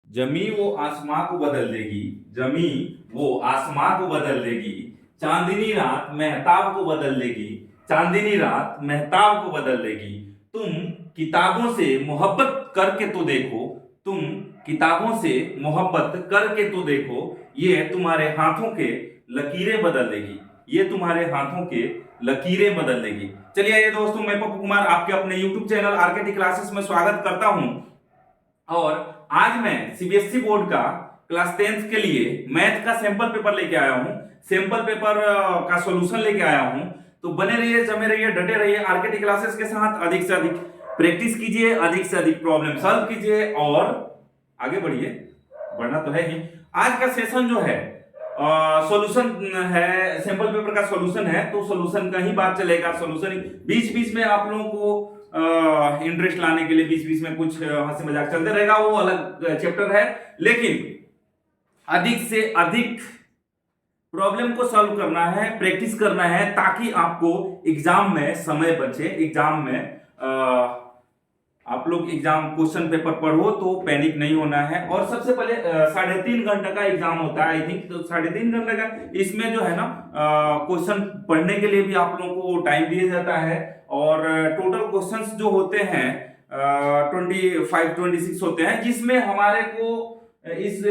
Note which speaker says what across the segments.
Speaker 1: जमी वो आसमां को बदल देगी, जमी वो आसमां को बदल देगी, चांदनी रात मेहताब को बदल देगी, चांदनी रात मेहताब को बदल देगी। तुम किताबों से मोहब्बत करके तो देखो, तुम किताबों से मोहब्बत करके तो देखो, ये तुम्हारे हाथों के लकीरें बदल देगी, ये तुम्हारे हाथों के लकीरें बदल देगी। चलिए ये दोस्तों, मैं पप्पू कुमार आपके अपने YouTube चैनल आरकेटी क्लासेस में स्वागत करता हूं। और आज मैं सीबीएसई बोर्ड का क्लास 10th के लिए मैथ का सैंपल पेपर लेके आया हूं, सैंपल पेपर का सॉल्यूशन लेके आया हूं। तो बने रहिए, जमे रहिए, डटे रहिए आरकेटी क्लासेस के साथ। अधिक से अधिक प्रैक्टिस कीजिए, अधिक से अधिक प्रॉब्लम सॉल्व कीजिए और आगे बढ़िए, बढ़ना तो है ही। आज का सेशन जो है सॉल्यूशन है, सैंपल पेपर का सॉल्यूशन है, तो सॉल्यूशन का ही बात चलेगा। सॉल्यूशन बीच बीच में आप लोगों को इंटरेस्ट लाने के लिए बीच बीच में कुछ हंसी मजाक चलते रहेगा, वो अलग चैप्टर है। लेकिन अधिक से अधिक प्रॉब्लम को सॉल्व करना है, प्रैक्टिस करना है, ताकि आपको एग्जाम में समय बचे। एग्जाम में आप लोग एग्जाम क्वेश्चन पेपर पढ़ो तो पैनिक नहीं होना है। और सबसे पहले 3.5 घंटे का एग्जाम होता है, आई थिंक। तो 3.5 घंटे का इसमें जो है ना क्वेश्चन पढ़ने के लिए भी आप लोगों को टाइम दिया जाता है। और टोटल क्वेश्चंस जो होते हैं 25-26 होते हैं, जिसमें हमारे को इस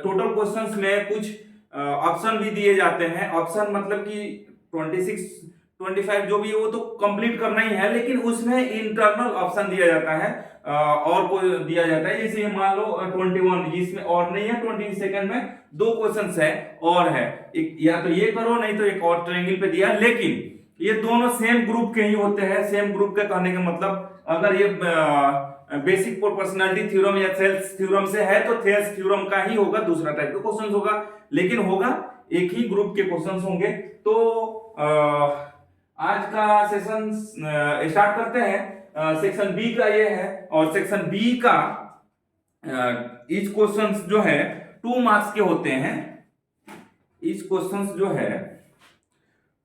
Speaker 1: टोटल क्वेश्चंस में कुछ ऑप्शन भी दिए जाते हैं। ऑप्शन मतलब कि 26-25 जो भी है वो तो कंप्लीट करना ही है, लेकिन उसमें इंटरनल ऑप्शन दिया जाता है और कोई दिया जाता है। जैसे मान लो 21, जिसमें और नहीं है, 22 में 2 क्वेश्चंस है और है, एक या तो ये करो, नहीं तो एक और ट्रायंगल पे दिया। लेकिन ये दोनों सेम ग्रुप के ही होते हैं। सेम ग्रुप के कहने का मतलब, अगर ये बेसिक प्रोपोर्शनैलिटी थ्योरम या थेल्स थ्योरम से है तो थेल्स थ्योरम का ही होगा, दूसरा टाइप का क्वेश्चन होगा, लेकिन होगा एक ही ग्रुप के क्वेश्चंस होंगे। तो आज का सेशन स्टार्ट करते हैं। सेक्शन बी का ये है, और सेक्शन बी का ईच क्वेश्चंस जो है 2 मार्क्स के होते हैं। ईच क्वेश्चंस जो है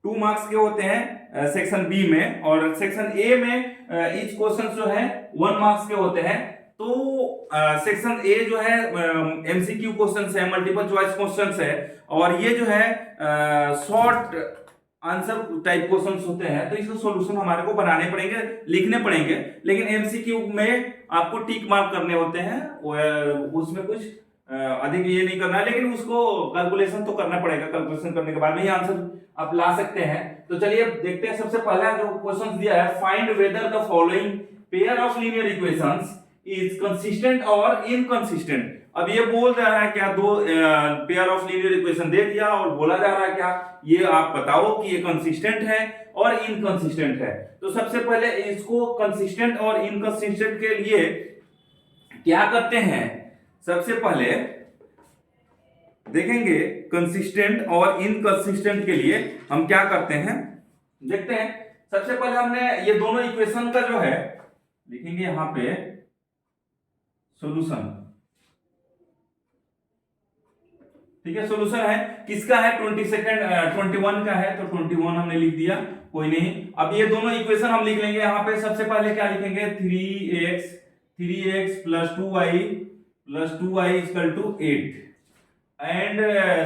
Speaker 1: 2 मार्क्स के होते हैं सेक्शन बी में। और सेक्शन ए में ईच क्वेश्चन जो है 1 मार्क्स के होते हैं। तो सेक्शन ए जो है एमसीक्यू क्वेश्चन है, मल्टीपल चॉइस क्वेश्चन है, और ये जो है शॉर्ट आंसर टाइप क्वेश्चंस होते हैं। तो इसका सॉल्यूशन हमारे को बनाने पड़ेंगे, लिखने पड़ेंगे। लेकिन एमसीक्यू में आपको टिक मार्क करने होते हैं, उसमें कुछ अधिक ये नहीं करना है, लेकिन उसको कैलकुलेशन तो करना पड़ेगा। कैलकुलेशन करने के बाद में ही आंसर आप ला सकते हैं। तो चलिए देखते हैं। सबसे पहला जो क्वेश्चन दिया है, find whether the following pair of linear equations is consistent और इनकंसिस्टेंट। अब ये बोल रहा है क्या, 2 पेयर ऑफ लीनियर इक्वेशन दे दिया और बोला जा रहा है क्या, ये आप बताओ कि ये कंसिस्टेंट है और इनकंसिस्टेंट है। तो सबसे पहले इसको कंसिस्टेंट और इनकंसिस्टेंट के लिए क्या करते हैं, सबसे पहले देखेंगे कंसिस्टेंट और इनकंसिस्टेंट के लिए हम क्या करते हैं, देखते हैं। सबसे पहले हमने ये दोनों इक्वेशन का जो है लिखेंगे यहां पे सॉल्यूशन। ठीक है, सॉल्यूशन है किसका है, 21 का है, तो 21 हमने लिख दिया, कोई नहीं। अब ये दोनों इक्वेशन हम लिख लेंगे यहां पे। सबसे पहले क्या लिखेंगे, 3x plus 2y equal to 8 and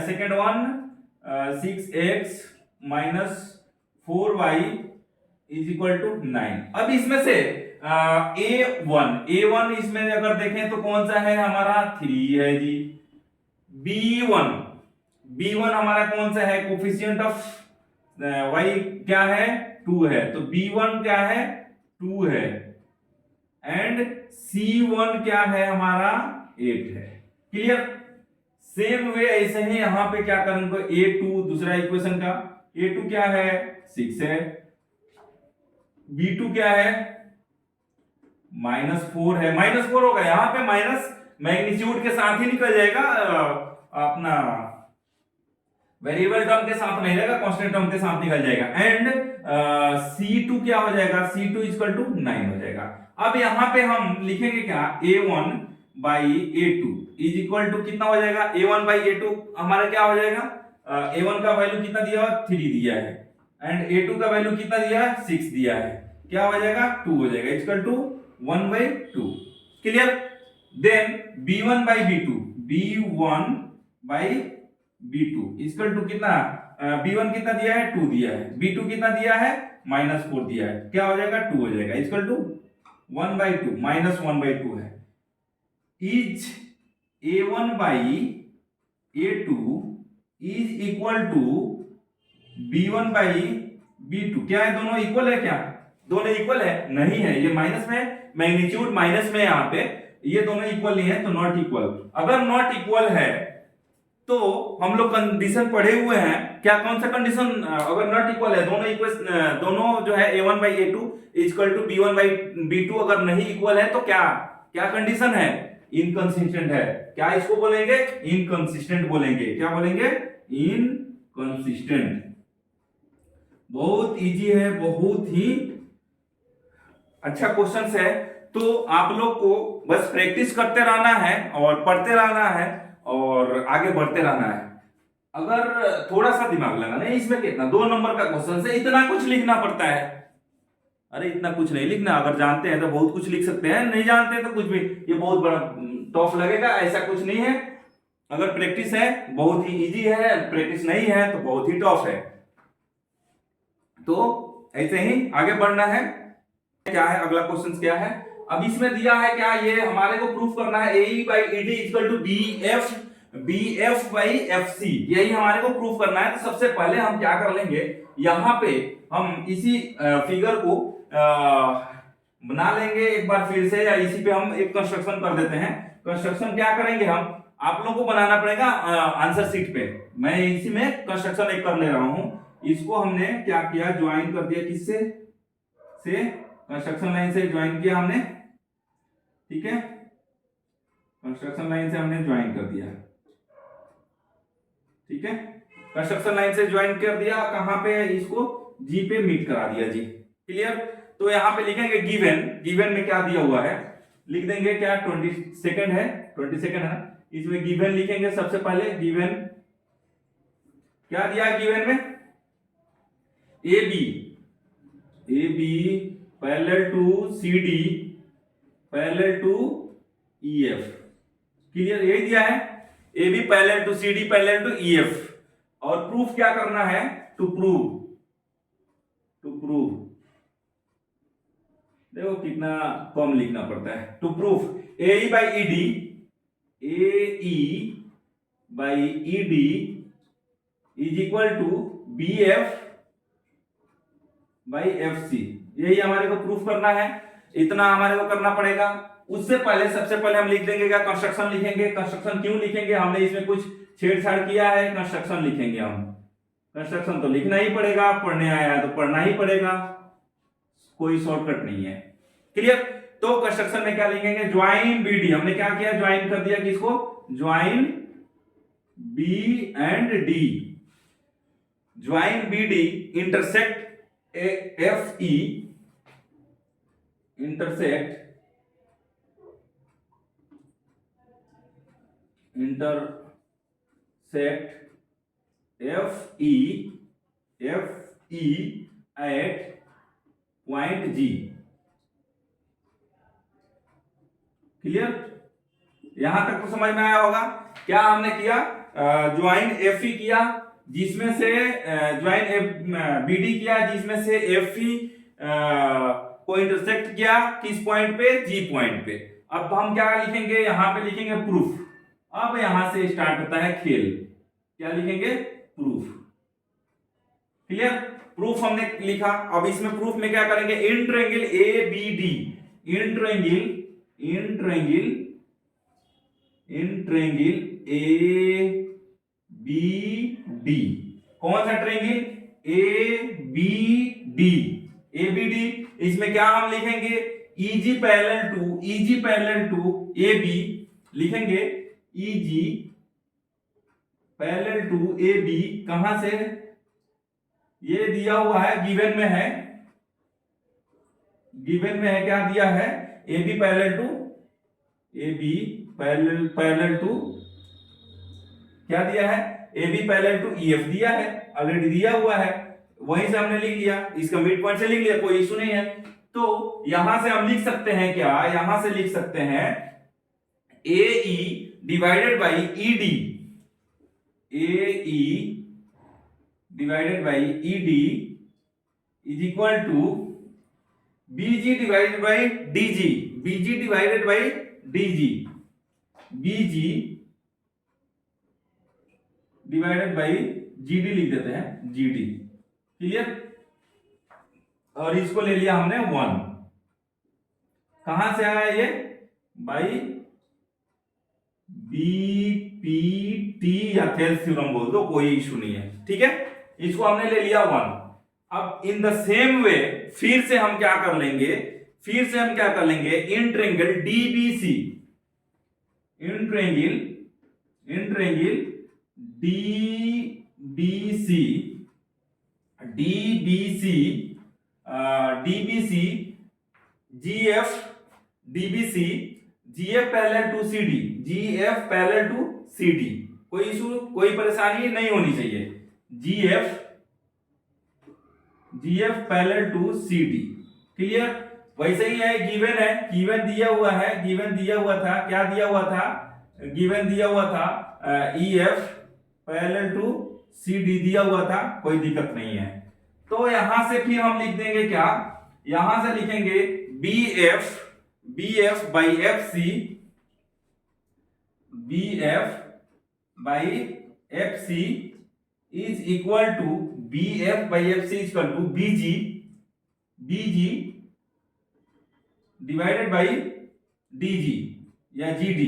Speaker 1: second one 6x minus 4y is equal to 9। अब इसमें से A1 इसमें अगर देखें तो कौन सा है हमारा, 3 है जी। B1 हमारा कौन सा है, कोफिशिएंट ऑफ y क्या है, 2 है, तो B1 क्या है, 2 है। एंड C1 क्या है हमारा, 8 है। क्लियर। सेम वे ऐसे ही यहां पे क्या करेंगे, A2 दूसरा इक्वेशन का, A2 क्या है, 6 है। B2 क्या है, -4 है। -4 होगा यहां पे, माइनस मैग्नीट्यूड के साथ ही निकल जाएगा, अपना वेरिएबल टर्म के साथ नहीं रहेगा, कांस्टेंट टर्म के साथ निकल जाएगा। एंड C2 क्या हो जाएगा, C2 इक्वल टू 9 हो जाएगा। अब यहां पे हम लिखेंगे क्या, A1 by A2 is equal to कितना हो जाएगा, A1 बाई A2 हमारा क्या हो जाएगा, A1 का वैल्यू कितना दिया हुआ, 3 दिया है, एंड A2 का वैल्यू कितना दिया है, 6 दिया है, क्या हो जाएगा, 2 हो जाएगा, equal to 1/2। Clear. Then b1 by b2, b1 by b2 equal to कितना, b1 कितना दिया है 2 दिया है, b2 कितना दिया है -4 दिया है, क्या हो जाएगा 2 हो जाएगा, इक्वल टू 1/2 -1/2 है। Is a1 by a2 is equal to b1 by b2, क्या है दोनों इक्वल है, क्या दोनों इक्वल है, नहीं है, ये माइनस में, मैग्नीट्यूड माइनस में, यहाँ पे ये दोनों इक्वल नहीं है तो नॉट इक्वल। अगर नॉट इक्वल है तो हम लोग कंडीशन पढ़े हुए हैं, क्या कौन सा कंडीशन, अगर नॉट इक्वल है दोनों इक्वल, दोनों जो है a1 by a2 equal to b1 by b2 अगर नहीं इक्वल है तो क्या क्या कंडीशन है, इनकंसिस्टेंट है, क्या इसको बोलेंगे, इनकंसिस्टेंट बोलेंगे, क्या बोलेंगे, इनकंसिस्टेंट। बहुत इजी है, बहुत ही अच्छा क्वेश्चन है, तो आप लोग को बस प्रैक्टिस करते रहना है और पढ़ते रहना है और आगे बढ़ते रहना है। अगर थोड़ा सा दिमाग लगाना है, इसमें कितना 2 नंबर का क्वेश्चन है, इतना कुछ लिखना पड़ता है, अरे इतना कुछ नहीं लिखना, अगर जानते हैं तो बहुत कुछ लिख सकते हैं, नहीं जानते हैं तो कुछ भी, ये बहुत बड़ा टफ लगेगा, ऐसा कुछ नहीं है। अगर प्रैक्टिस है बहुत ही इजी है, प्रैक्टिस नहीं है तो बहुत ही टफ है। तो ऐसे ही आगे बढ़ना है। क्या है अगला क्वेश्चन, क्या है, अब इसमें दिया है क्या, ये हमारे को प्रूफ करना है AE by ED equal to BF by FC, यही हमारे को प्रूफ करना है। तो सबसे पहले हम क्या कर लेंगे, यहाँ पे हम इसी फिगर को बना लेंगे एक बार फिर से, या इसी पे हम एक कंस्ट्रक्शन कर देते हैं। कंस्ट्रक्शन क्या करेंगे हम, आप लोगों को बनाना पड़ेगा आंसर शीट पे, मैं इसी में कंस्ट्रक्शन एक कर ले रहा हूं। इसको हमने क्या किया, ज्वाइन कर दिया, किससे से, कंस्ट्रक्शन लाइन से ज्वाइन किया हमने, ठीक है, कंस्ट्रक्शन लाइन से हमने ज्वाइन कर दिया, ठीक है, कंस्ट्रक्शन लाइन से ज्वाइन कर दिया, कहां पे, इसको जी पे मीट करा दिया, जी क्लियर। तो यहां पे लिखेंगे गिवन में क्या दिया हुआ है, लिख देंगे क्या 20 सेकंड है, 20 सेकंड है ना, इसमें गिवन लिखेंगे सबसे पहले। गिवन क्या दिया है, गिवन में A B parallel to CD parallel to EF, clear, यही दिया है, A B parallel to CD parallel to EF। और प्रूफ क्या करना है, टू प्रूव देखो कितना कम लिखना पड़ता है, to proof AE by ED is equal to BF by FC, यही हमारे को प्रूफ करना है, इतना हमारे को करना पड़ेगा। उससे पहले सबसे पहले हम लिख देंगे क्या, कंस्ट्रक्शन लिखेंगे। कंस्ट्रक्शन क्यों लिखेंगे, हमने इसमें कुछ छेड़छाड़ किया है, कंस्ट्रक्शन लिखेंगे हम, कंस्ट्रक्शन तो लिखना ही पड़ेगा, पढ़ने आया है तो पढ़ना ही पड़ेगा, कोई शॉर्टकट नहीं है, क्लियर। तो कंस्ट्रक्शन में क्या लिखेंगे, ज्वाइन BD, हमने क्या किया, ज्वाइन कर दिया किसको, join B and D, join BD intersect FE, intersect FE at point G, clear, यहां तक तो समझ में आया होगा। क्या हमने किया, ज्वाइन FE किया, जिसमें से ज्वाइन BD किया, जिसमें से FE को इंटरसेक्ट किया किस पॉइंट पे, G पॉइंट पे। अब हम क्या लिखेंगे, यहां पे लिखेंगे प्रूफ। अब यहां से स्टार्ट होता है खेल, क्या लिखेंगे, प्रूफ, क्लियर। प्रूफ हमने लिखा, अब इसमें प्रूफ में क्या करेंगे, in triangle ABD, in triangle ABD, कौन सा ट्रायंगल, ABD, इसमें क्या हम लिखेंगे, EG पैरेलल टू AB, लिखेंगे EG पैरेलल टू AB, कहां से, ये दिया हुआ है, गिवन में है, क्या दिया है, AB पैरेलल टू क्या दिया है, AB पैरेलल टू EF दिया है, ऑलरेडी दिया हुआ है, वहीं से हमने लिख लिया, इसका मिड पॉइंट से लिख लिया, कोई इशू नहीं है। तो यहां से हम लिख सकते हैं क्या, यहां से लिख सकते हैं AE divided by ED, AE divided by ED is equal to BG divided by DG, BG divided by DG, BG divided by GD लिख देते हैं, GD। क्लियर? और इसको ले लिया हमने 1। कहां से आया ये? बाई BPT या थेल्स थ्योरम बोल दो, कोई इशू नहीं है। ठीक है, इसको हमने ले लिया 1। अब इन द सेम वे फिर से हम क्या कर लेंगे, in triangle DBC, in triangle DBC GF DBC GF parallel to CD, GF parallel to CD, कोई इशू, कोई परेशानी नहीं होनी चाहिए। GF parallel to CD। Clear? वैसे ही है, गिवन दिया हुआ था, क्या दिया हुआ था? गिवन दिया हुआ था EF पैरेलल टू CD दिया हुआ था, कोई दिक्कत नहीं है। तो यहां से फिर हम लिख देंगे क्या? यहां से लिखेंगे BF by FC, BF by FC is equal to BF by FC is equal to BG divided by DG या GD।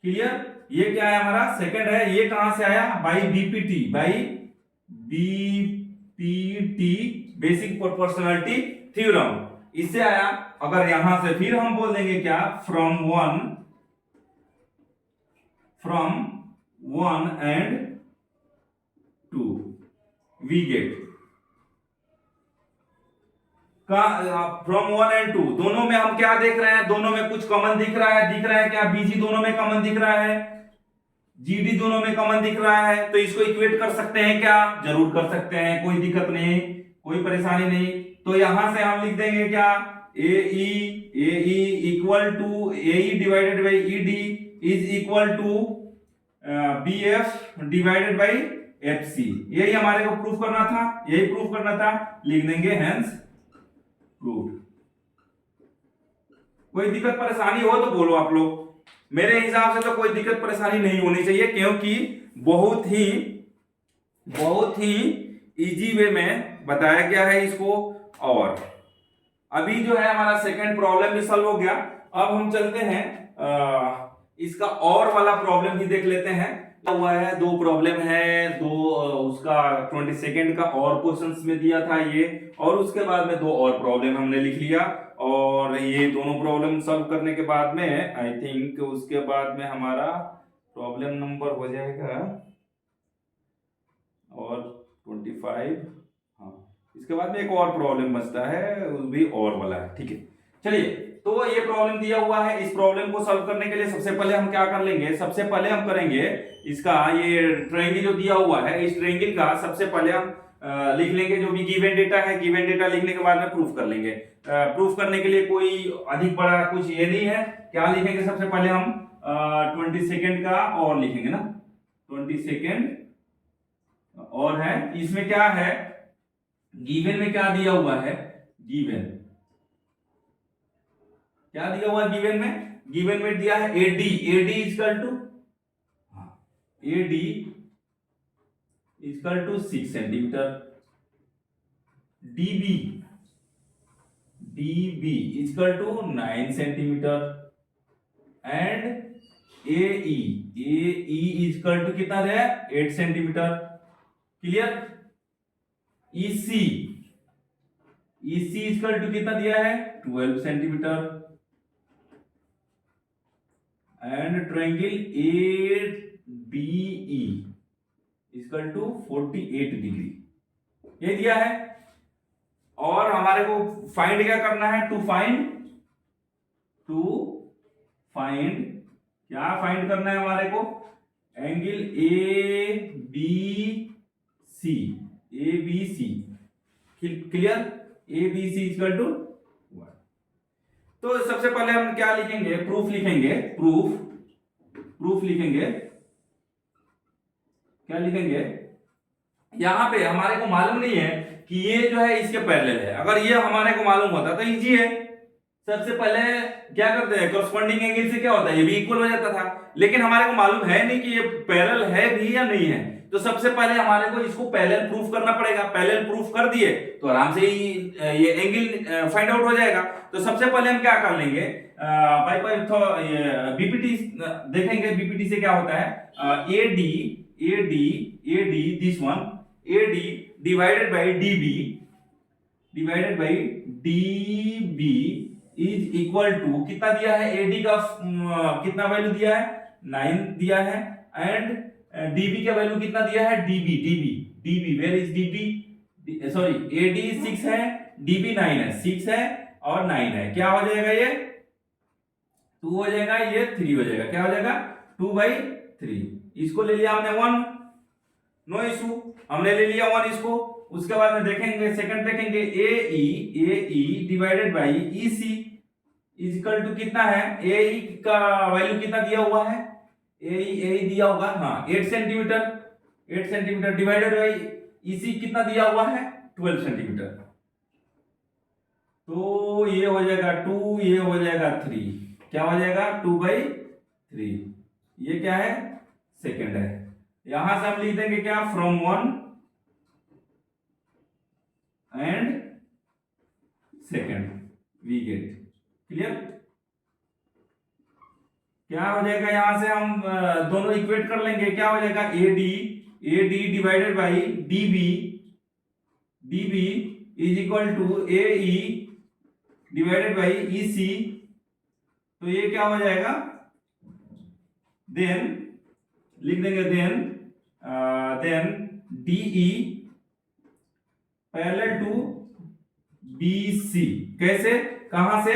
Speaker 1: क्लियर? ये क्या है हमारा? सेकंड है। ये कहां से आया? By BPT, basic proportionality theorem, इससे आया। अगर यहां से फिर हम बोल देंगे क्या? From one and two we get from 1 and 2, दोनों में हम क्या देख रहे हैं? दोनों में कुछ कॉमन दिख रहा है क्या? BG दोनों में कॉमन दिख रहा है, GD दोनों में कॉमन दिख रहा है। तो इसको इक्वेट कर सकते हैं क्या? जरूर कर सकते हैं, कोई दिक्कत नहीं, कोई परेशानी नहीं। तो यहां से हम लिख देंगे क्या? AE equal to AE divided by ED is equal to BF divided by FC। यही हमारे को प्रूफ करना था, लिख देंगे हेंस प्रूफ। कोई दिक्कत परेशानी हो तो बोलो आप लोग। मेरे हिसाब से तो कोई दिक्कत परेशानी नहीं होनी चाहिए, क्योंकि बहुत ही इजी वे में बताया गया है इसको। और अभी जो है हमारा सेकंड प्रॉब्लम भी सॉल्व हो गया। अब हम चलते हैं इसका और वाला प्रॉब्लम भी देख लेते हैं। हुआ है, 2 प्रॉब्लम है, 2 उसका 22 का और क्वेश्चंस में दिया था ये, और उसके बाद में 2 और प्रॉब्लम हमने लिख लिया। और ये दोनों प्रॉब्लम सॉल्व करने के बाद में आई थिंक उसके बाद में हमारा प्रॉब्लम नंबर हो जाएगा और 25। हाँ, इसके बाद में एक और प्रॉब्लम बचता है, वो भी और वाला है। ठीक है, चलिए। तो ये प्रॉब्लम दिया हुआ है। इस प्रॉब्लम को सॉल्व करने के लिए सबसे पहले हम क्या कर लेंगे? सबसे पहले हम करेंगे इसका, ये ट्रायंगल जो दिया हुआ है, इस ट्रायंगल का सबसे पहले हम लिख लेंगे जो भी गिवन डेटा है। गिवन डेटा लिखने के बाद में प्रूफ कर लेंगे। प्रूफ करने के लिए कोई अधिक बड़ा कुछ ये नहीं है। क्या लिखेंगे? सबसे पहले हम 22 का और लिखेंगे ना, 22 और है। इसमें क्या है? गिवन में क्या दिया हुआ है? क्या दिया हुआ है गिवन में? गिवन में दिया है AD equal to AD equal to 6 centimetre, DB equal to 9 centimetre and AE equal to कितना है? 8 centimetre. Clear? EC equal to कितना दिया है? 12 centimetre and triangle ADE equal to 48 degree, ये दिया है। और हमारे को फाइंड क्या करना है? टू फाइंड क्या फाइंड करना है हमारे को? Angle ABC। Clear? ABC equal to 1। तो सबसे पहले हम क्या लिखेंगे, प्रूफ लिखेंगे, प्रूफ लिखेंगे, क्या लिखेंगे, यहां पे हमारे को मालूम नहीं है कि ये जो है इसके पैरेलल है। अगर ये हमारे को मालूम होता तो इजी है, सबसे पहले क्या करते हैं, कॉरस्पॉन्डिंग एंगल से क्या होता है, ये भी इक्वल हो जाता था। लेकिन हमारे को मालूम है नहीं कि ये पैरेलल है भी या नहीं है, तो सबसे पहले हमारे को इसको पैरेलल प्रूफ करना पड़ेगा। पैरेलल प्रूफ कर दिए तो आराम से ही ये एंगल फाइंड आउट हो जाएगा। तो सबसे पहले हम क्या कर लेंगे, बीपीटी देखेंगे, बीपीटी से क्या होता है, AD this one, AD divided by DB is equal to, कितना दिया है, एडी का कितना वैल्यू दिया है, 9 दिया है, एंड डीबी का वैल्यू कितना दिया है, DB where is DB, sorry AD 6 है, डीबी 9 है, 6 है और 9 है, क्या हो जाएगा, ये 2 हो जाएगा, ये 3 हो जाएगा, क्या हो जाएगा 2/3। इसको ले लिया हमने 1, नो इशू, हमने ले लिया 1 इसको। उसके बाद में देखेंगे, सेकंड देखेंगे, AE divided by EC is equal to कितना है, AE का वैल्यू कितना दिया हुआ है, AE दिया होगा, हाँ 8 सेंटीमीटर डिवाइडेड बाई EC कितना दिया हुआ है, 12 सेंटीमीटर। तो ये हो जाएगा 2, ये हो जाएगा 3, क्या हो जाएगा 2/3, ये क्या है, सेकंड है। यहां से हम लिख देंगे क्या, from 1 and second we get, clear. क्या हो जाएगा, यहां से हम दोनों इक्वेट कर लेंगे, क्या हो जाएगा, AD divided by DB is equal to AE divided by EC। तो ये क्या हो जाएगा, देन लिख देंगे, then DE parallel to BC, कैसे, कहां से,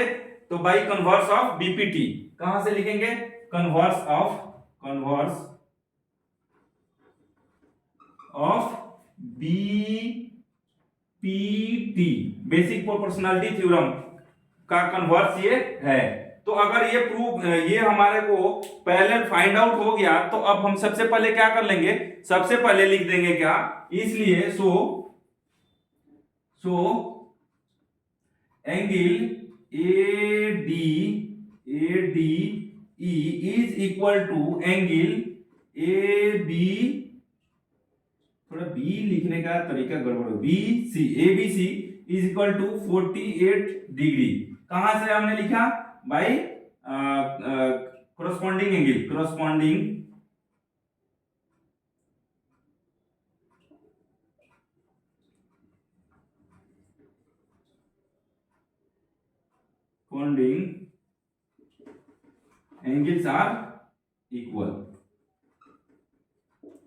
Speaker 1: तो बाई कन्वर्स ऑफ BPT, कहां से लिखेंगे, converse of BPT, basic proportionality theorem का कन्वर्स ये है। तो अगर ये प्रूफ, ये हमारे को पैरेलल फाइंड आउट हो गया, तो अब हम सबसे पहले क्या कर लेंगे, सबसे पहले लिख देंगे क्या, इसलिए so angle ADE is equal to angle AB, थोड़ा बी लिखने का तरीका गड़बड़, ABC is equal to 48 degree. कहां से हमने लिखा, by corresponding angles are equal,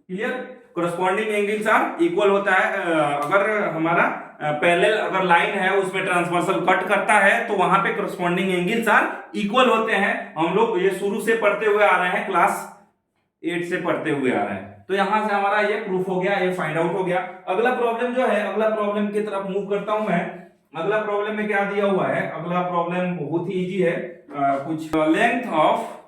Speaker 1: क्लियर। corresponding angles are equal होता है, अगर हमारा पैरेलल अगर लाइन है उसमें ट्रांसवर्सल कट करता है तो वहां पे corresponding angles are equal होते हैं। हम लोग ये शुरू से पढ़ते हुए आ रहे हैं, क्लास 8 से पढ़ते हुए आ रहे हैं। तो यहां से हमारा ये प्रूफ हो गया, ये फाइंड आउट हो गया। अगला प्रॉब्लम जो है, अगला प्रॉब्लम की तरफ मूव करता हूं मैं। अगला प्रॉब्लम में क्या दिया हुआ है, अगला प्रॉब्लम बहुत ही इजी है, कुछ लेंथ ऑफ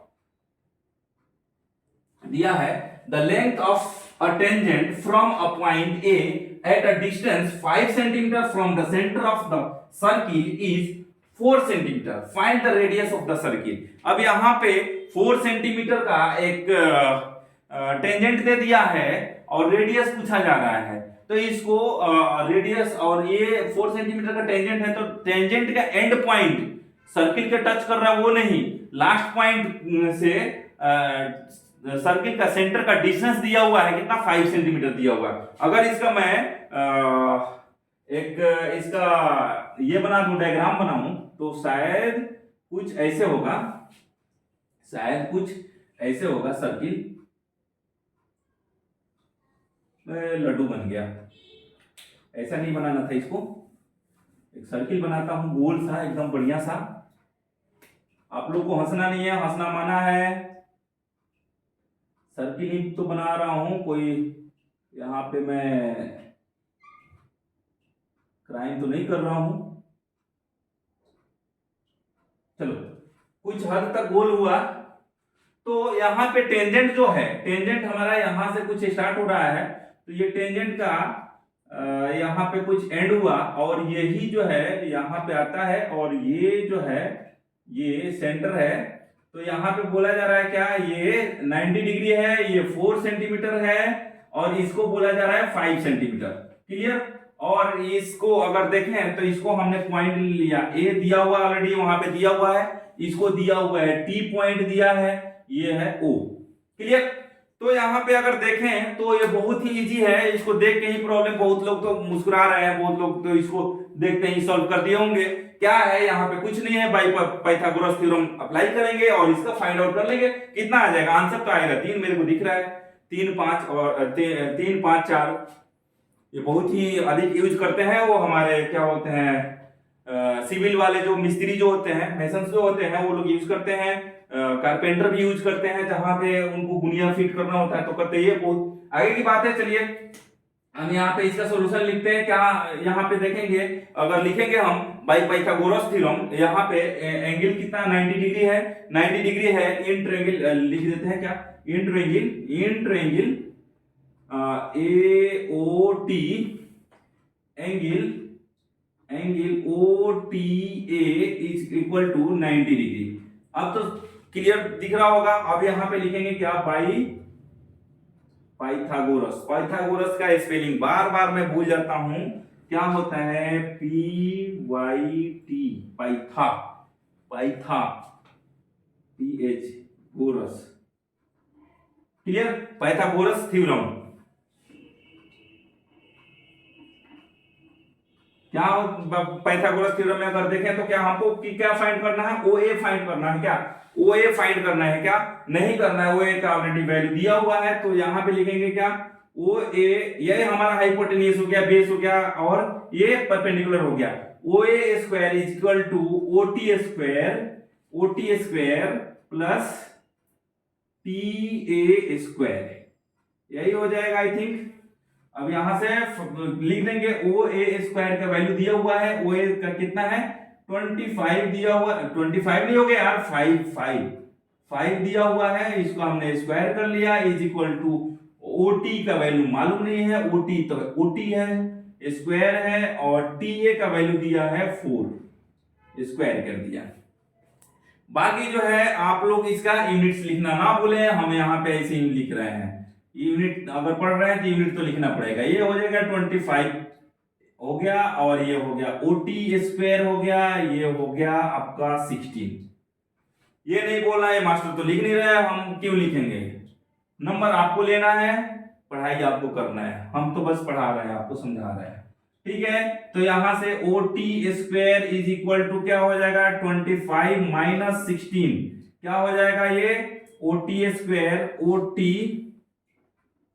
Speaker 1: दिया है, the length of a tangent from a point A at a distance 5 cm from the center of the circle is 4 cm. Find the radius of the circle. अब यहाँ पे 4 centimetre का एक tangent दे दिया है और रेडियस पूछा जा रहा है। तो इसको रेडियस, और ये 4 सेंटीमीटर का टेंजेंट है, तो टेंजेंट का एंड पॉइंट सर्किल के टच कर रहा है वो नहीं, लास्ट पॉइंट से सर्किल का सेंटर का डिस्टेंस दिया हुआ है कितना, 5 सेंटीमीटर दिया हुआ है। अगर इसका मैं एक इसका ये बना दूं, डायग्राम बनाऊं, तो शायद कुछ ऐसे होगा, सर्किल लड्डू बन गया, ऐसा नहीं बनाना था इसको। एक सर्किल बनाता हूं गोल सा, एकदम बढ़िया सा। आप लोग को हंसना नहीं है, हंसना माना है। सर्किल ही तो बना रहा हूं, कोई यहाँ पे मैं क्राइम तो नहीं कर रहा हूं। चलो कुछ हद तक गोल हुआ। तो यहाँ पे टेंजेंट जो है, टेंजेंट हमारा यहाँ से कुछ स्टार्ट हो रहा है, तो ये टेंजेंट का यहाँ पे कुछ एंड हुआ और यही जो है यहाँ पे आता है और ये जो है ये सेंटर है। तो यहाँ पे बोला जा रहा है क्या, ये 90 डिग्री है, ये 4 सेंटीमीटर है और इसको बोला जा रहा है 5 सेंटीमीटर। क्लियर। और इसको अगर देखें तो इसको हमने पॉइंट लिया, ए दिया हुआ ऑलरेडी वहां पे दिया हुआ है, इसको दिया हुआ है टी पॉइंट दिया है, ये है ओ। क्लियर। तो यहाँ पे अगर देखें तो ये बहुत ही इजी है, इसको देख के ही प्रॉब्लम, बहुत लोग तो मुस्कुरा रहे हैं, बहुत लोग तो इसको देखते ही सॉल्व कर दिए होंगे। क्या है यहाँ पे, कुछ नहीं है, बाई पाइथागोरस थ्योरम अप्लाई करेंगे और इसका फाइंड आउट कर लेंगे। कितना आ जाएगा, आंसर तो आएगा 3, मेरे को दिख रहा है 3 5 और 3 5 4। ये बहुत ही अधिक यूज करते हैं वो हमारे क्या बोलते हैं सिविल वाले जो मिस्त्री जो होते हैं, मेसन्स जो होते हैं, वो लोग यूज करते हैं, कारपेंटर भी यूज करते हैं, जहां पे उनको बुनियाद फिट करना होता है तो करते हैं। ये बहुत आगे की बात है। चलिए हम यहाँ पे इसका सॉल्यूशन लिखते हैं। क्या यहाँ पे देखेंगे, अगर लिखेंगे हम बाई पाइथागोरस थ्योरम, यहाँ पे एंगल कितना 90 डिग्री है, 90 डिग्री है, इन ट्रायंगल लिख देते हैं क्या, in triangle A O T angle O T A is equal to 90 degree. अब तो क्लियर दिख रहा होगा। अब यहां पे लिखेंगे क्या, बाई पाइथागोरस का स्पेलिंग बार बार मैं भूल जाता हूं, क्या होता है, P Y T, pytha P H goras. Clear. Pythagoras theorem क्या, पाइथागोरस थ्योरम में अगर देखें तो क्या हमको क्या फाइंड करना है, ओ ए फाइंड करना है। क्या ओ ए फाइंड करना है, क्या नहीं करना है, ओ ए का ऑलरेडी वैल्यू दिया हुआ है। तो यहां पे लिखेंगे क्या, ओ ए, ये हमारा हाइपोटेन्यूज हो गया, बेस हो गया और ये परपेंडिकुलर हो गया। O A square is equal to O T square plus T A square, यही हो जाएगा आई थिंक। अब यहां से लिख देंगे ओ ए स्क्वायर का वैल्यू दिया हुआ है, ओ ए का कितना है 25 दिया हुआ, 25 नहीं हो गया यार, 5 दिया हुआ है, इसको हमने स्क्वायर कर लिया, इज इक्वल टू ओटी का वैल्यू मालूम नहीं है, ओटी तो ओटी है, स्क्वायर है, और टी ए का वैल्यू दिया है 4, स्क्वायर कर दिया। बाकी जो है आप लोग इसका यूनिट्स लिखना ना भूलें, हम यहाँ पे ऐसे ही लिख रहे हैं, यूनिट अगर पढ़ रहे हैं तो यूनिट तो लिखना पड़ेगा। ये हो जाएगा 25 हो गया, और ये हो गया ओटी स्क्वायर हो गया, ये हो गया आपका 16। ये नहीं बोलना है मास्टर तो लिख नहीं रहे, हम क्यों लिखेंगे, नंबर आपको लेना है, पढ़ाई आपको करना है, हम तो बस पढ़ा रहे हैं, आपको समझा रहे हैं। ठीक है। तो यहां से OT square is equal to क्या हो जाएगा 25 माइनस 16, क्या हो जाएगा ये OT square,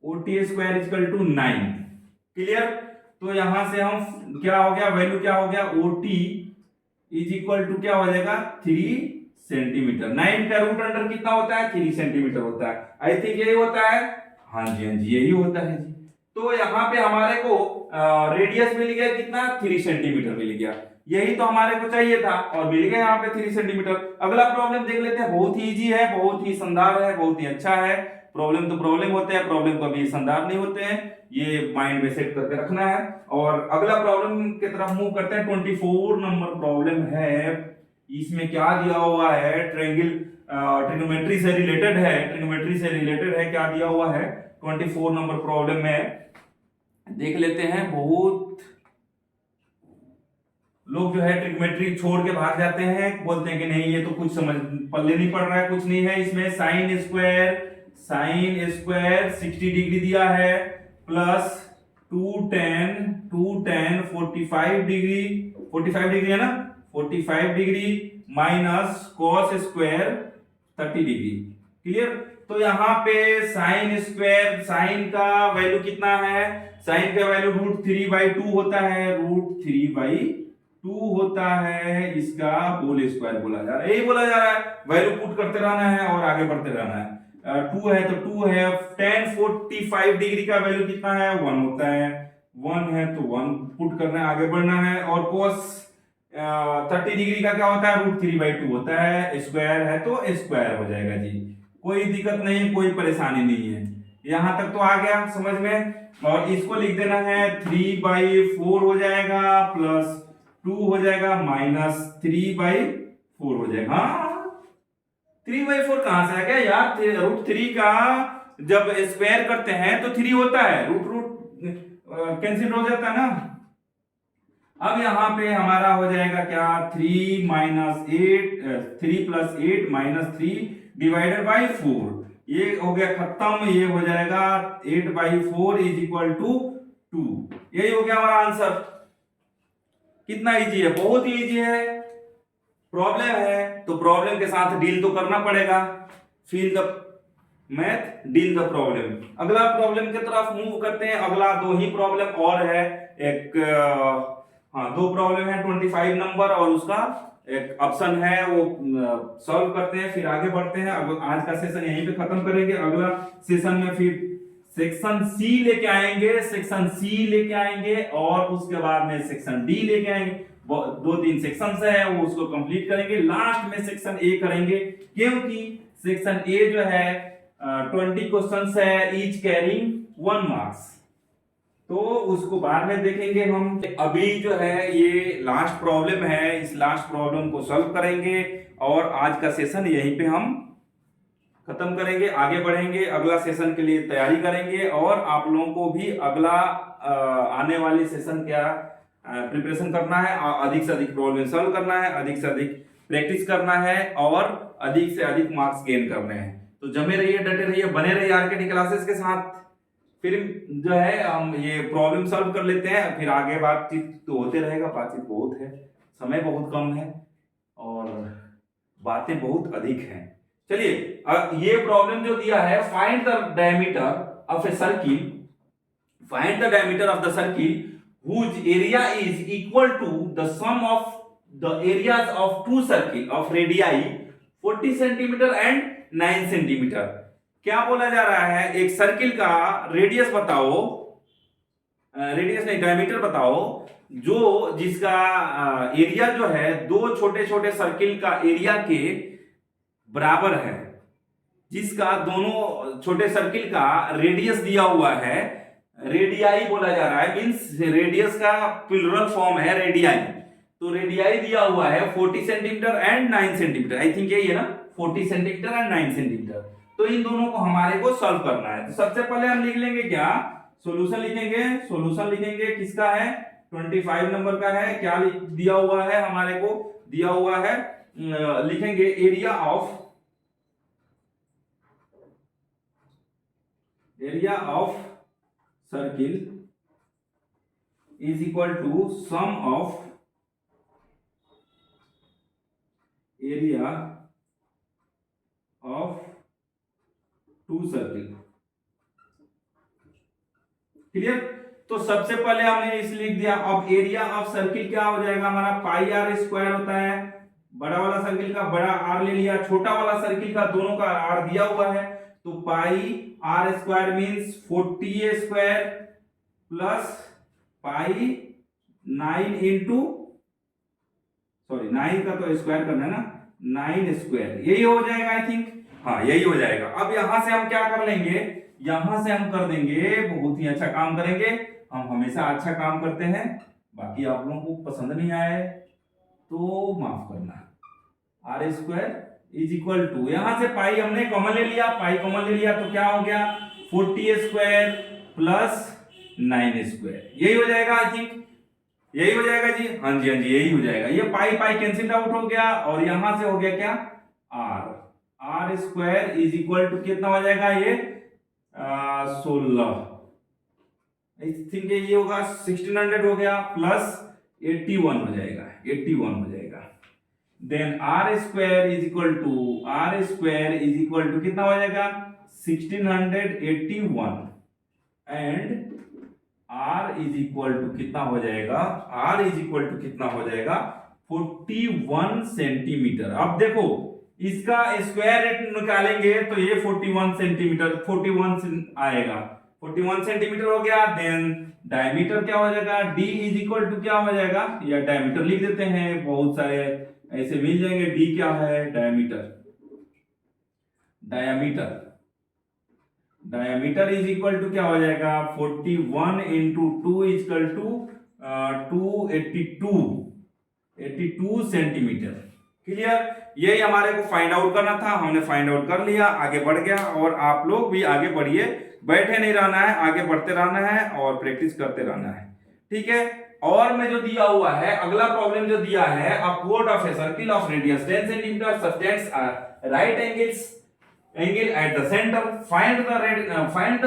Speaker 1: OT square is equal to 9। Clear. तो यहां से हम क्या हो गया, वैल्यू क्या हो गया, ओटी इज इक्वल टू क्या हो जाएगा 3 सेंटीमीटर। 9 का रूट अंडर कितना होता है, 3 सेंटीमीटर होता है, आई थिंक यही होता है, हाँ जी यही होता है जी। तो यहाँ पे हमारे को रेडियस मिल गया कितना, 3 सेंटीमीटर मिल गया, यही तो हमारे को चाहिए था, और मिल गया यहाँ पे 3 सेंटीमीटर। अगला प्रॉब्लम देख लेते हैं, बहुत ही इजी है, बहुत ही शानदार है, बहुत ही अच्छा है। प्रॉब्लम तो प्रॉब्लम होते हैं, प्रॉब्लम कभी शानदार नहीं होते हैं, ये माइंड में सेट करके रखना है। और अगला प्रॉब्लम की तरफ मूव करते हैं। 24 नंबर प्रॉब्लम है, इसमें क्या दिया हुआ है, ट्रिग्नोमेट्री से रिलेटेड है, क्या दिया हुआ है 24 नंबर प्रॉब्लम में, देख लेते हैं। बहुत लोग जो है ट्रिग्नोमेट्री छोड़ के भाग जाते हैं, बोलते हैं कि नहीं ये तो कुछ समझ पल्ले नहीं पड़ रहा है, कुछ नहीं है इसमें। साइन स्क्वायर 60 डिग्री दिया है, प्लस 2tan 45 डिग्री है ना, 45 degree minus cos square 30 degree. Clear. तो यहाँ पे साइन स्क्वायर, साइन का वैल्यू कितना है, साइन का वैल्यू √3/2 होता है, √3/2 होता है, इसका होल स्क्वायर बोला जा रहा है, यही बोला जा रहा है, वैल्यू पुट करते रहना है और आगे बढ़ते रहना है। 2 है तो 2 है, tan 45 डिग्री का वैल्यू कितना है 1 होता है, 1 है तो 1 पुट करना है, आगे बढ़ना है। और cos 30 डिग्री का क्या होता है, √3/2 होता है, स्क्वायर है तो स्क्वायर हो जाएगा जी। कोई दिक्कत नहीं, कोई परेशानी नहीं है। यहां तक तो आ गया समझ में। और इसको लिख देना है 3/4 हो जाएगा प्लस 2 हो जाएगा माइनस 3/4 हो जाएगा। हाँ 3/4 कहां से आ गया यार, √3 का जब स्क्वायर करते हैं तो 3 होता है, रूट रूट कैंसिल हो जाता है ना। अब यहां पे हमारा हो जाएगा क्या, 3 प्लस 8 माइनस 3 डिवाइडेड बाई 4, ये हो गया खत्म। ये हो जाएगा 8/4 इज इक्वल टू 2। यही हो गया हमारा आंसर। कितना इजी है, बहुत ही इजी है। प्रॉब्लम है तो प्रॉब्लम के साथ डील तो करना पड़ेगा। Feel the math, deal the problem. अगला प्रॉब्लम की तरफ मूव करते हैं। अगला 2 ही प्रॉब्लम और है। एक हाँ 2 प्रॉब्लम है 25 नंबर, और उसका एक ऑप्शन है, वो सॉल्व करते हैं फिर आगे बढ़ते हैं। अब आज का सेशन यहीं पे खत्म करेंगे। अगला सेशन में फिर सेक्शन सी लेके आएंगे, सेक्शन सी लेके आएंगे, और उसके बाद में सेक्शन डी लेके आएंगे। 2-3 सेक्शन है वो उसको कंप्लीट करेंगे। लास्ट में सेक्शन ए करेंगे, क्योंकि सेक्शन ए जो है 20 क्वेश्चंस है, ईच कैरिंग 1 मार्क्स, तो उसको बाद में देखेंगे हम। अभी जो है ये लास्ट प्रॉब्लम है, इस लास्ट प्रॉब्लम को सॉल्व करेंगे और आज का सेशन यहीं पे हम खत्म करेंगे। आगे बढ़ेंगे, अगला सेशन के लिए तैयारी करेंगे, और आप लोगों को भी अगला आने वाले सेशन क्या प्रिपरेशन करना है, अधिक से अधिक प्रॉब्लम सॉल्व करना है, अधिक से अधिक प्रैक्टिस करना है, और अधिक से अधिक मार्क्स गेन करने हैं। तो जमे रहिए, डटे रहिए, बने रहिए आरकेटी क्लासेस के साथ। फिर जो है हम ये प्रॉब्लम सॉल्व कर लेते हैं, फिर आगे बातचीत तो होते रहेगा। बातचीत बहुत है, समय बहुत कम है, और बातें बहुत अधिक हैं। चलिए ये प्रॉब्लम जो दिया है, find the diameter of a circle, find the diameter of the circle whose area is equal to the sum of the areas of two circle of radii 40 cm and 9 cm। क्या बोला जा रहा है, एक circle का radius बताओ, radius नहीं diameter बताओ, जो जिसका एरिया जो है दो छोटे छोटे सर्किल का एरिया के बराबर है, जिसका दोनों छोटे सर्किल का रेडियस दिया हुआ है, रेडियाई बोला जा रहा है, मींस रेडियस का प्लूरल फॉर्म है रेडियाई। तो रेडियाई दिया हुआ है 40 centimetre and 9 centimetre, I think यही है ना, 40 सेंटीमीटर एंड 9 सेंटीमीटर। तो इन दोनों को हमारे को सॉल्व करना है। तो सबसे पहले हम लिख लेंगे क्या, सॉल्यूशन लिखेंगे। सॉल्यूशन लिखेंगे किसका है, 25 नंबर का है। क्या दिया हुआ है हमारे को, दिया हुआ है लिखेंगे area of circle is equal to sum of area of two circle. Clear. तो सबसे पहले हमने इस लिख दिया। अब एरिया ऑफ सर्किल क्या हो जाएगा हमारा, पाई आर स्क्वायर होता है। बड़ा वाला सर्किल का बड़ा आर ले लिया, छोटा वाला सर्किल का दोनों का आर दिया हुआ है, तो pi r square means 40 square plus pi 9 into, sorry 9 का तो स्क्वायर करना है ना, 9 स्क्वायर, यही हो जाएगा आई थिंक। हाँ यही हो जाएगा। अब यहां से हम क्या कर लेंगे, यहां से हम कर देंगे, बहुत ही अच्छा काम करेंगे। हम हमेशा अच्छा काम करते हैं, बाकी आप लोगों को पसंद नहीं आए तो माफ करना। R square is equal to, यहां से पाई हमने कॉमन ले लिया, पाई कॉमन ले लिया तो क्या हो गया 40 स्क्वायर प्लस 9 स्क्वायर, यही हो जाएगा आई थिंक, यही हो जाएगा जी। हाँ जी हाँ जी यही हो जाएगा। ये पाई पाई कैंसिल आउट हो गया, और यहां से हो गया क्या R square is equal to कितना हो जाएगा ये 16, आई थिंक ये होगा 1600 हो गया प्लस 81 हो जाएगा, 81 हो जाएगा। Then R square is equal to कितना हो जाएगा 1681, and R is equal to कितना हो जाएगा, आर इज इक्वल टू कितना हो जाएगा 41 सेंटीमीटर। अब देखो इसका स्क्वायर निकालेंगे तो ये 41 सेंटीमीटर 41 आएगा, 41 सेंटीमीटर हो गया। देन डायमीटर क्या हो जाएगा, d इज इक्वल टू क्या हो जाएगा, या डायमीटर लिख देते हैं, बहुत सारे ऐसे मिल जाएंगे। d क्या है, diameter, diameter is equal to क्या हो जाएगा, 41 into 2 is equal to 82 centimetre. Clear, यही हमारे को फाइंड आउट करना था, हमने फाइंड आउट कर लिया, आगे बढ़ गया। और आप लोग भी आगे बढ़िए, बैठे नहीं रहना है, आगे बढ़ते रहना है और प्रैक्टिस करते रहना है, ठीक है। और में जो दिया हुआ है अगला प्रॉब्लम जो दिया है, upward of a circle of radius 10 centimetre subtends right angle at the centre, find the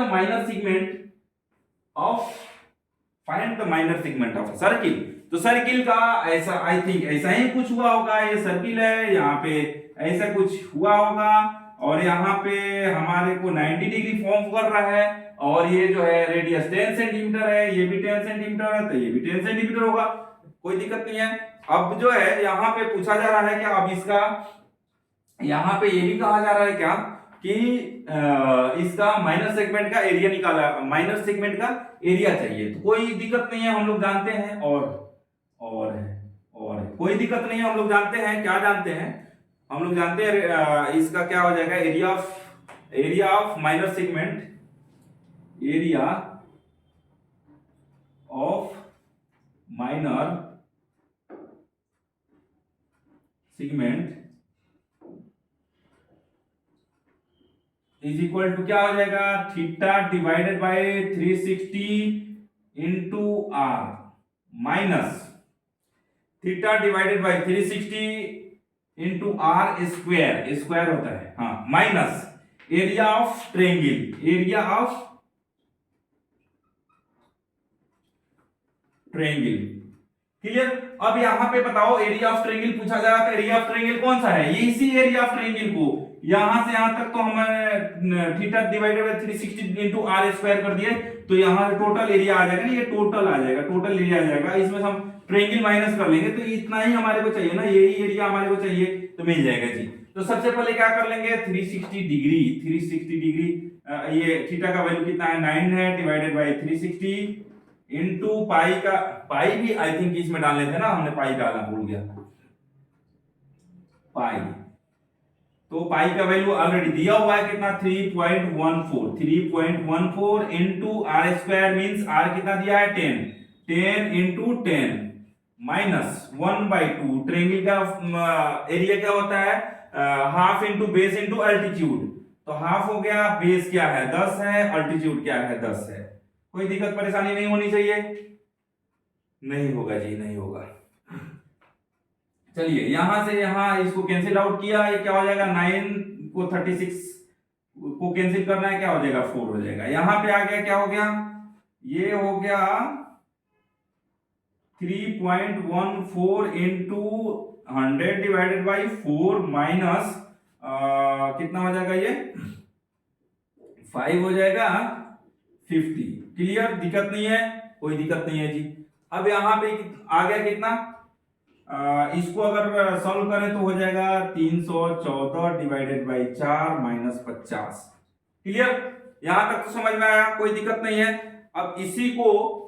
Speaker 1: minor segment of circle. तो सर्किल का ऐसा, आई थिंक ऐसा ही कुछ हुआ होगा, ये सर्किल है, यहाँ पे ऐसा कुछ हुआ होगा और यहाँ पे हमारे को 90 डिग्री फॉर्म कर रहा है और ये जो है रेडियस 10 सेंटीमीटर है, ये भी 10 सेंटीमीटर है, तो ये भी 10 सेंटीमीटर होगा, कोई दिक्कत नहीं है। अब जो है यहाँ पे पूछा जा रहा है क्या, अब इसका यहाँ पे ये भी कहा जा रहा है क्या कि इसका माइनर सेगमेंट का एरिया निकाला, माइनर सेगमेंट का एरिया चाहिए, तो कोई दिक्कत नहीं है, हम लोग जानते हैं। और कोई दिक्कत नहीं है, हम लोग जानते हैं, क्या जानते हैं, हम लोग जानते हैं इसका क्या हो जाएगा, area of minor segment, area of minor segment is equal to क्या हो जाएगा, theta divided by 360 into R, minus theta divided by 360 into R square, square होता है, हाँ, minus area of triangle, area of triangle. Clear. अब यहां पे बताओ एरिया ऑफ ट्रायंगल पूछा जा रहा था, एरिया ऑफ ट्रायंगल कौन सा है, ये इसी एरिया ऑफ ट्रायंगल को यहां से यहां तक तो हमें theta divided by 360 into R square कर दिए, तो यहां टोटल एरिया आ जाएगा ना, ये टोटल आ जाएगा, टोटल एरिया आ जाएगा, इसमें से हम ट्रायंगल माइनस कर लेंगे, तो इतना ही हमारे को चाहिए ना, यही एरिया हमारे को चाहिए, तो मिल जाएगा जी। तो सबसे पहले क्या कर लेंगे, 360 डिग्री, ये थीटा का वैल्यू कितना है, 9 है, डिवाइडेड बाय 360 इंटू पाई का, पाई भी आई थिंक इसमें डालने थे ना, हमने पाई डालना भूल गया, पाई, तो पाई का वैल्यू ऑलरेडी दिया हुआ है कितना, 3.14 into R square means R कितना दिया है, 10 इंटू 10 माइनस 1/2, ट्रायंगल का एरिया क्या होता है, half into base into altitude, तो हाफ हो गया, बेस क्या है 10 है, अल्टीट्यूड क्या है 10 है, कोई दिक्कत परेशानी नहीं होनी चाहिए, नहीं होगा जी, नहीं होगा। चलिए यहां से यहां इसको कैंसिल आउट किया, ये क्या हो जाएगा, 9 को 36 को कैंसिल करना है, क्या हो जाएगा, 4 हो जाएगा। यहां पे आ गया, क्या हो गया, ये हो गया 3.14 इंटू 100 डिवाइडेड बाई 4 माइनस कितना हो जाएगा, ये 5 हो जाएगा 50। क्लियर, दिक्कत नहीं है, कोई दिक्कत नहीं है जी। अब यहां पे आ गया कितना, इसको अगर सॉल्व करें तो हो जाएगा 314 डिवाइडेड बाई 4 माइनस 50। क्लियर, यहां तक तो समझ में आया, कोई दिक्कत नहीं है। अब इसी को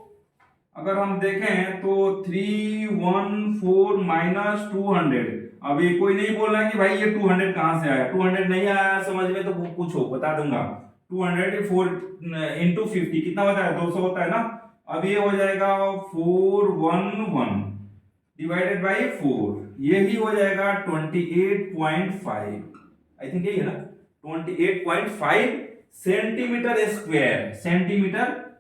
Speaker 1: अगर हम देखें तो 314 माइनस 200, अब ये कोई नहीं बोल रहा है कि भाई ये 200 कहां से आया, 200 नहीं आया समझ में तो पूछो, बता दूंगा। 204 इंटू 50 कितना होता है, 200 होता है ना। अब ये हो जाएगा 411 डिवाइडेड बाई 4, यही हो जाएगा 28.5, आई थिंक यही है ना, 28.5 सेंटीमीटर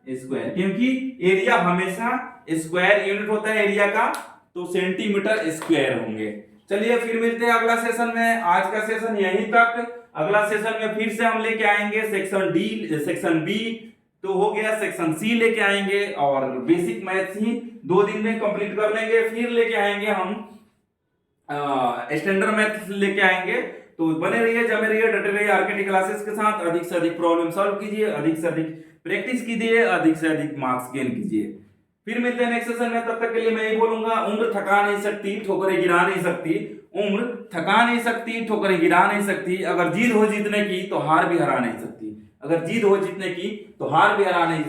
Speaker 1: स्क्वायर, क्योंकि एरिया हमेशा स्क्वायर यूनिट होता है एरिया का, तो सेंटीमीटर स्क्वायर होंगे। चलिए फिर मिलते हैं अगला सेशन में, आज का सेशन यहीं तक। अगला सेशन में फिर से हम लेके आएंगे सेक्शन डी, सेक्शन बी तो हो गया, सेक्शन सी लेके आएंगे और बेसिक मैथ्स ही 2 दिन में कंप्लीट कर लेंगे। फिर लेके आएंगे हम स्टैंडर्ड मैथ्स लेके आएंगे। तो बने रहिए, जमे रहिए, डटे रहिए आरकेटी क्लासेस के साथ। अधिक से अधिक प्रॉब्लम सॉल्व कीजिए, अधिक से अधिक प्रैक्टिस कीजिए, अधिक से अधिक मार्क्स गेन कीजिए। फिर मिलते हैं नेक्स्ट सेशन में, तब तक के लिए मैं यही बोलूंगा, उम्र थका नहीं सकती, ठोकरें गिरा नहीं सकती। उम्र थका नहीं सकती, ठोकरें गिरा नहीं सकती, अगर जीत हो जीतने की तो हार भी हरा नहीं सकती। अगर जीत हो जीतने की तो हार भी हरा नहीं